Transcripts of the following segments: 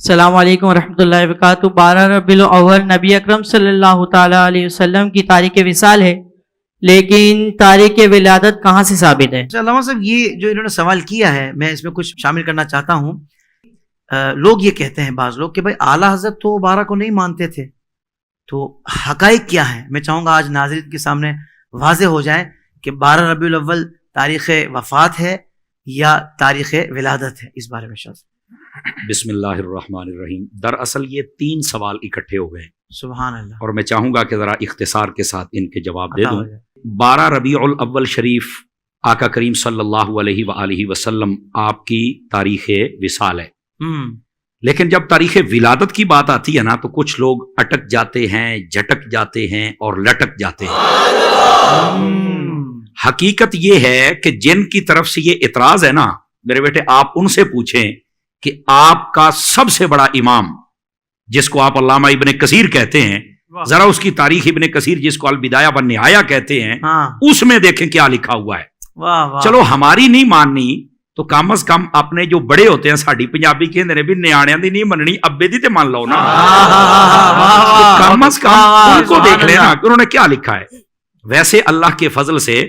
السلام علیکم ورحمۃ اللہ وبرکاتہ۔ 12 ربیع الاول نبی اکرم صلی اللہ تعالیٰ علیہ وسلم کی تاریخ وصال ہے، لیکن تاریخ ولادت کہاں سے ثابت ہے؟ علامہ صاحب یہ جو انہوں نے سوال کیا ہے میں اس میں کچھ شامل کرنا چاہتا ہوں۔ لوگ یہ کہتے ہیں بعض لوگ کہ بھائی اعلیٰ حضرت تو 12 کو نہیں مانتے تھے، تو حقائق کیا ہیں؟ میں چاہوں گا آج ناظرین کے سامنے واضح ہو جائیں کہ 12 ربیع الاول تاریخ وفات ہے یا تاریخ ولادت ہے، اس بارے میں شاید۔ بسم اللہ الرحمن الرحیم۔ دراصل یہ 3 سوال اکٹھے ہو گئے، سبحان اللہ، اور میں چاہوں گا کہ ذرا اختصار کے ساتھ ان کے جواب دے عطا دوں۔ ہو جائے۔ 12 ربیع الاول شریف آقا کریم صلی اللہ علیہ وآلہ وسلم آپ کی تاریخ وصال ہے، لیکن جب تاریخ ولادت کی بات آتی ہے نا تو کچھ لوگ اٹک جاتے ہیں، جھٹک جاتے ہیں اور لٹک جاتے ہیں۔ حقیقت یہ ہے کہ جن کی طرف سے یہ اعتراض ہے نا میرے بیٹے، آپ ان سے پوچھیں کہ آپ کا سب سے بڑا امام جس کو آپ علامہ ابن کثیر کہتے ہیں، ذرا اس کی تاریخ ابن کثیر جس کو البدایہ والنہایہ کہتے ہیں اس میں دیکھیں کیا لکھا ہوا ہے۔ چلو ہماری نہیں ماننی تو کم از کم اپنے جو بڑے ہوتے ہیں ساڈی پنجابی کہندے نے بھی نیاڑیاں دی نہیں مننی ابے دی تے مان لو نا، کم از کم ان کو دیکھ لینا انہوں نے کیا لکھا ہے۔ ویسے اللہ کے فضل سے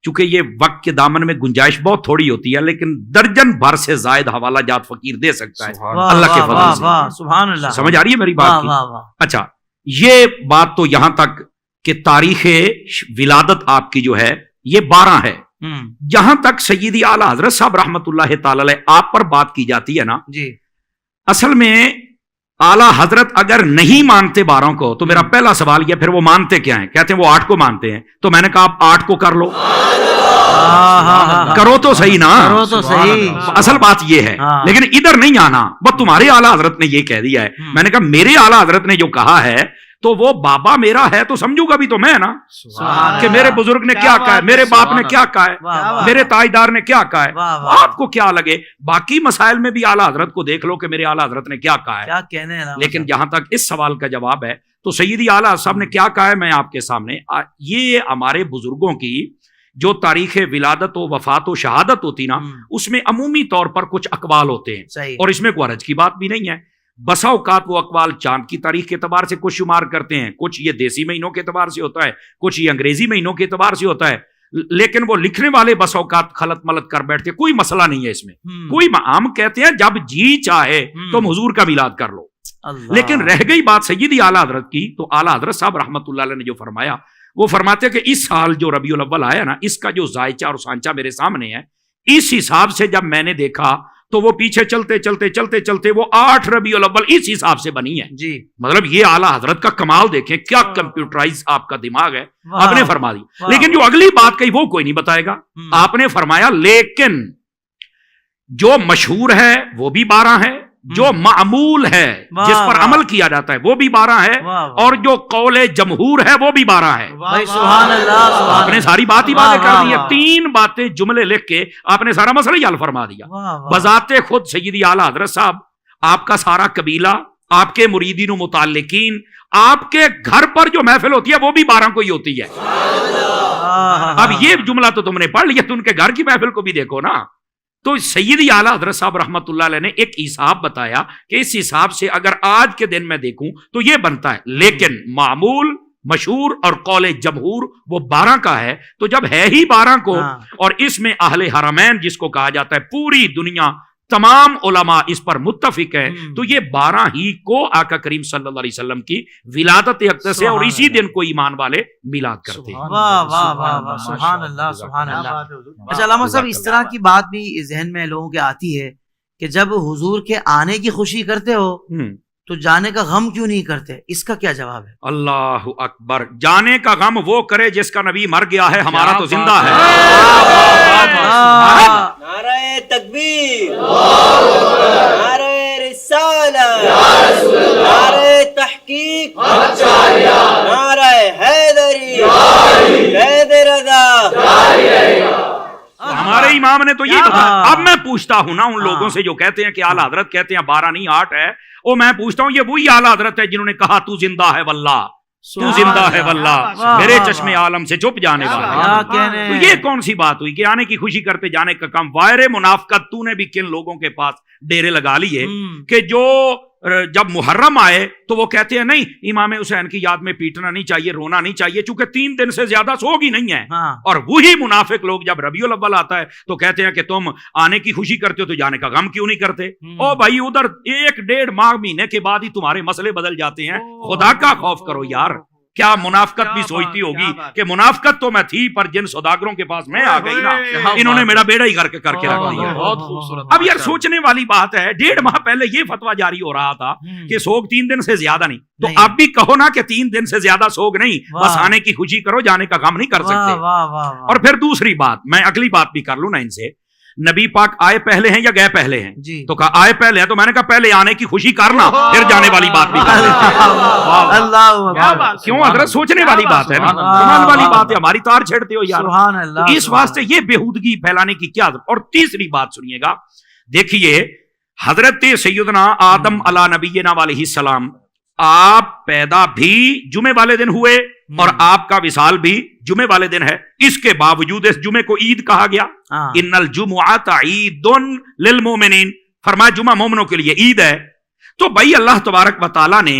چونکہ یہ وقت کے دامن میں گنجائش بہت تھوڑی ہوتی ہے، لیکن درجن بھر سے زائد حوالہ جات فقیر دے سکتا ہے اللہ کے فضل سے۔ سبحان اللہ، سمجھ آ رہی ہے میری بات کی؟ اچھا، یہ بات تو یہاں تک کہ تاریخ ولادت آپ کی جو ہے یہ 12 ہے۔ جہاں تک سیدی اعلیٰ حضرت صاحب رحمت اللہ تعالی علیہ آپ پر بات کی جاتی ہے نا، جی اصل میں اعلیٰ حضرت اگر نہیں مانتے 12 کو تو میرا پہلا سوال یہ پھر وہ مانتے کیا ہیں؟ کہتے ہیں وہ 8 کو مانتے ہیں، تو میں نے کہا آپ 8 کو کر لو، کرو تو صحیح نا، کرو تو صحیح۔ اصل بات یہ ہے، لیکن ادھر نہیں آنا، وہ تمہارے اعلیٰ حضرت نے یہ کہہ دیا ہے۔ میں نے کہا میرے اعلیٰ حضرت نے جو کہا ہے تو وہ بابا میرا ہے تو سمجھوں گا بھی تو میں نا کہ میرے بزرگ نے کیا کہا ہے، میرے باپ نے کیا کہا ہے، میرے تاجدار نے کیا کہا ہے۔ آپ کو کیا لگے باقی مسائل میں بھی اعلیٰ حضرت کو دیکھ لو کہ میرے اعلیٰ حضرت نے کیا کہا ہے، لیکن جہاں تک اس سوال کا جواب ہے تو سیدی اعلیٰ صاحب نے کیا کہا ہے میں آپ کے سامنے، یہ ہمارے بزرگوں کی جو تاریخ ولادت و وفات و شہادت ہوتی نا اس میں عمومی طور پر کچھ اقوال ہوتے ہیں، اور اس میں کوئی حرج کی بات بھی نہیں ہے۔ بسا اوقات وہ اقوال چاند کی تاریخ کے اعتبار سے کچھ شمار کرتے ہیں، کچھ یہ دیسی مہینوں کے اعتبار سے ہوتا ہے، کچھ یہ انگریزی مہینوں کے اعتبار سے ہوتا ہے، لیکن وہ لکھنے والے بسا اوقات خلط ملط کر بیٹھتے، کوئی مسئلہ نہیں ہے اس میں، کوئی ہم کہتے ہیں جب جی چاہے تم حضور کا میلاد کر لو۔ لیکن رہ گئی بات سیدی اعلیٰ حضرت کی، تو اعلیٰ حضرت صاحب رحمت اللہ علیہ نے جو فرمایا وہ فرماتے کہ اس سال جو ربیع الاول آیا نا اس کا جو ذائچہ اور سانچہ میرے سامنے ہے، اس حساب سے جب میں نے دیکھا تو وہ پیچھے چلتے چلتے چلتے چلتے وہ 8 ربیع الاول اس حساب سے بنی ہے۔ جی مطلب یہ اعلیٰ حضرت کا کمال دیکھیں، کیا کمپیوٹرائز آپ کا دماغ ہے، آپ نے فرما دی۔ لیکن جو اگلی بات کہی وہ کوئی نہیں بتائے گا، آپ نے فرمایا لیکن جو مشہور ہے وہ بھی 12 ہے، جو معمول ہے جس پر عمل کیا جاتا ہے وہ بھی 12 ہے، اور جو قول جمہور ہے وہ بھی 12 ہے۔ سبحان اللہ، آپ نے ساری بات ہی باتیں کر دی ہے، 3 باتیں جملے لکھ کے آپ نے سارا مسئلہ ہی حل فرما دیا۔ بذات خود سیدی اعلیٰ حضرت صاحب، آپ کا سارا قبیلہ، آپ کے مریدین و متعلقین، آپ کے گھر پر جو محفل ہوتی ہے وہ بھی 12 کو ہی ہوتی ہے۔ اب یہ جملہ تو تم نے پڑھ لیا، تو ان کے گھر کی محفل کو بھی دیکھو نا۔ تو سیدی اعلیٰ حضرت صاحب رحمت اللہ علیہ نے ایک حساب بتایا کہ اس حساب سے اگر آج کے دن میں دیکھوں تو یہ بنتا ہے، لیکن معمول، مشہور اور قول جمہور وہ 12 کا ہے۔ تو جب ہے ہی 12 کو، اور اس میں اہل حرمین جس کو کہا جاتا ہے پوری دنیا تمام علماء اس پر متفق ہے، تو یہ 12 ہی کو آقا کریم صلی اللہ علیہ وسلم کی ولادت اقدس ہے، اور اسی دن کو ایمان والے میلاد کرتے ہیں۔ واہ واہ واہ، سبحان اللہ، سبحان اللہ۔ اچھا علامہ صاحب، اس طرح کی بات بھی ذہن میں لوگوں کے آتی ہے کہ جب حضور کے آنے کی خوشی کرتے ہو تو جانے کا غم کیوں نہیں کرتے، اس کا کیا جواب ہے؟ اللہ اکبر، جانے کا غم وہ کرے جس کا نبی مر گیا ہے، ہمارا تو زندہ ہے۔ نعرہ تکبیر، نعرہ رسالت، نعرہ تحقیق، نعرہ حیدری، حیدر رضا۔ ہمارے امام نے تو یہ بتایا۔ اب میں پوچھتا ہوں نا ان لوگوں سے جو کہتے ہیں کہ اعلیٰ حضرت کہتے ہیں 12 نہیں 8 ہے، اور میں پوچھتا ہوں یہ وہی اعلیٰ حضرت ہے جنہوں نے کہا تو زندہ ہے واللہ، تو زندہ ہے واللہ، میرے چشم عالم سے چھپ جانے والا۔ تو یہ کون سی بات ہوئی کہ آنے کی خوشی کرتے جانے کا کام؟ وائر منافقت تو نے بھی کن لوگوں کے پاس ڈیرے لگا لیے کہ جو جب محرم آئے تو وہ کہتے ہیں نہیں امام حسین کی یاد میں پیٹنا نہیں چاہیے، رونا نہیں چاہیے، چونکہ 3 دن سے زیادہ سوگ ہی نہیں ہے۔ اور وہی منافق لوگ جب ربیع الاول آتا ہے تو کہتے ہیں کہ تم آنے کی خوشی کرتے ہو تو جانے کا غم کیوں نہیں کرتے؟ او بھائی ادھر 1-1.5 ماہ مہینے کے بعد ہی تمہارے مسئلے بدل جاتے ہیں، خدا کا خوف کرو یار۔ کیا منافقت بھی سوچتی ہوگی کہ منافقت تو میں تھی پر جن سوداگروں کے پاس میں آ گئی نا انہوں نے میرا بیڑا ہی کر کے رکھ دیا۔ بہت خوبصورت۔ اب یار سوچنے والی بات ہے، 1.5 ماہ پہلے یہ فتویٰ جاری ہو رہا تھا کہ سوگ 3 دن سے زیادہ نہیں، تو اب بھی کہو نا کہ 3 دن سے زیادہ سوگ نہیں، بس آنے کی خوشی کرو، جانے کا غم نہیں کر سکتے۔ اور پھر دوسری بات، میں اگلی بات بھی کر لوں نا ان سے، نبی پاک آئے پہلے ہیں یا گئے پہلے ہیں؟ تو کہا آئے پہلے ہیں، تو میں نے کہا پہلے آنے کی خوشی کرنا پھر جانے والی بات بھی کر لیتے ہیں۔ کیوں حضرت سوچنے والی بات ہے نا، کمال والی بات ہے، ہماری تار چھیڑتے ہو یار۔ اس واسطے یہ بےہودگی پھیلانے کی کیا؟ اور تیسری بات سنیے گا، دیکھیے حضرت سیدنا آدم علیہ نبینا علیہ السلام، آپ پیدا بھی جمعے والے دن ہوئے اور آپ کا وصال بھی جمعے والے دن ہے، اس کے باوجود اس جمعے کو عید کہا گیا۔ ان الجمعۃ عید للمؤمنین، فرمایا جمعہ مومنوں کے لیے عید ہے۔ تو بھائی اللہ تبارک و تعالیٰ نے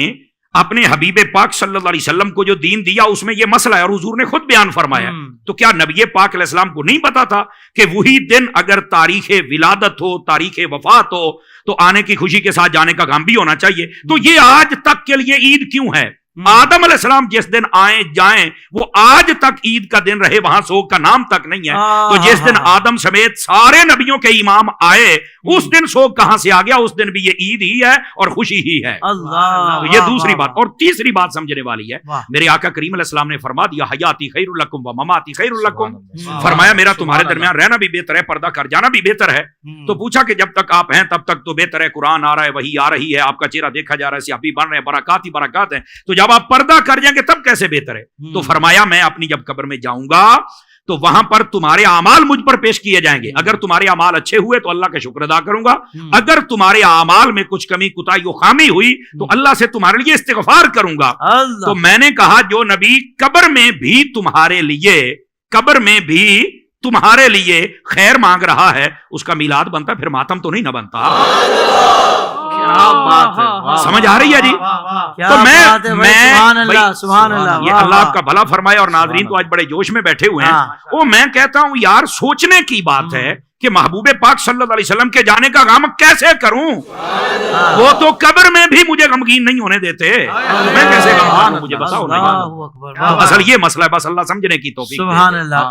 اپنے حبیب پاک صلی اللہ علیہ وسلم کو جو دین دیا اس میں یہ مسئلہ ہے، اور حضور نے خود بیان فرمایا۔ تو کیا نبی پاک علیہ السلام کو نہیں پتا تھا کہ وہی دن اگر تاریخ ولادت ہو، تاریخ وفات ہو، تو آنے کی خوشی کے ساتھ جانے کا غم بھی ہونا چاہیے؟ تو یہ آج تک کے لیے عید کیوں ہے؟ آدم علیہ السلام جس دن آئیں جائیں وہ آج تک عید کا دن رہے، وہاں سوگ کا نام تک نہیں ہے۔ تو جس دن آدم سمیت سارے نبیوں کے امام آئے اس دن سوگ کہاں سے آ گیا؟ اس دن بھی یہ عید ہی ہے اور خوشی ہی ہے۔ تو یہ دوسری بات۔ اور تیسری بات سمجھنے والی ہے، میرے آقا کریم علیہ السلام نے فرما دیا حیاتی خیر لکم و مماتی خیر لکم، فرمایا میرا تمہارے درمیان رہنا بھی بہتر ہے، پردہ کر جانا بھی بہتر ہے۔ تو پوچھا کہ جب تک آپ ہیں تب تک تو بہتر ہے، قرآن آ رہا ہے، وحی آ رہی ہے، آپ کا چہرہ دیکھا جا رہا ہے، سیاحی بن رہے ہیں، برکات ہی برکات ہیں، تو جب آپ پردہ کر جائیں گے تب کیسے بہتر ہے؟ تو فرمایا میں اپنی جب قبر میں جاؤں گا تو وہاں پر تمہارے اعمال مجھ پر پیش کیے جائیں گے، اگر تمہارے اعمال اچھے ہوئے تو اللہ کا شکر ادا کروں گا، اگر تمہارے اعمال میں کچھ کمی کوتاہی و خامی ہوئی تو اللہ سے تمہارے لیے استغفار کروں گا۔ تو میں نے کہا جو نبی قبر میں بھی تمہارے لیے خیر مانگ رہا ہے اس کا میلاد بنتا، پھر ماتم تو نہیں نہ بنتا۔ سمجھ آ رہی ہے جی؟ تو یہ اللہ آپ کا بھلا فرمائے، اور ناظرین تو آج بڑے جوش میں بیٹھے ہوئے ہیں، وہ میں کہتا ہوں یار سوچنے کی بات ہے کہ محبوب پاک صلی اللہ علیہ وسلم کے جانے کا غم کیسے کروں؟ وہ تو قبر میں بھی مجھے غمگین نہیں ہونے دیتے، میں کیسے غمگین ہوں؟ مجھے بتاؤ۔ اصل یہ مسئلہ ہے، بس اللہ سمجھنے کی توفیق دے۔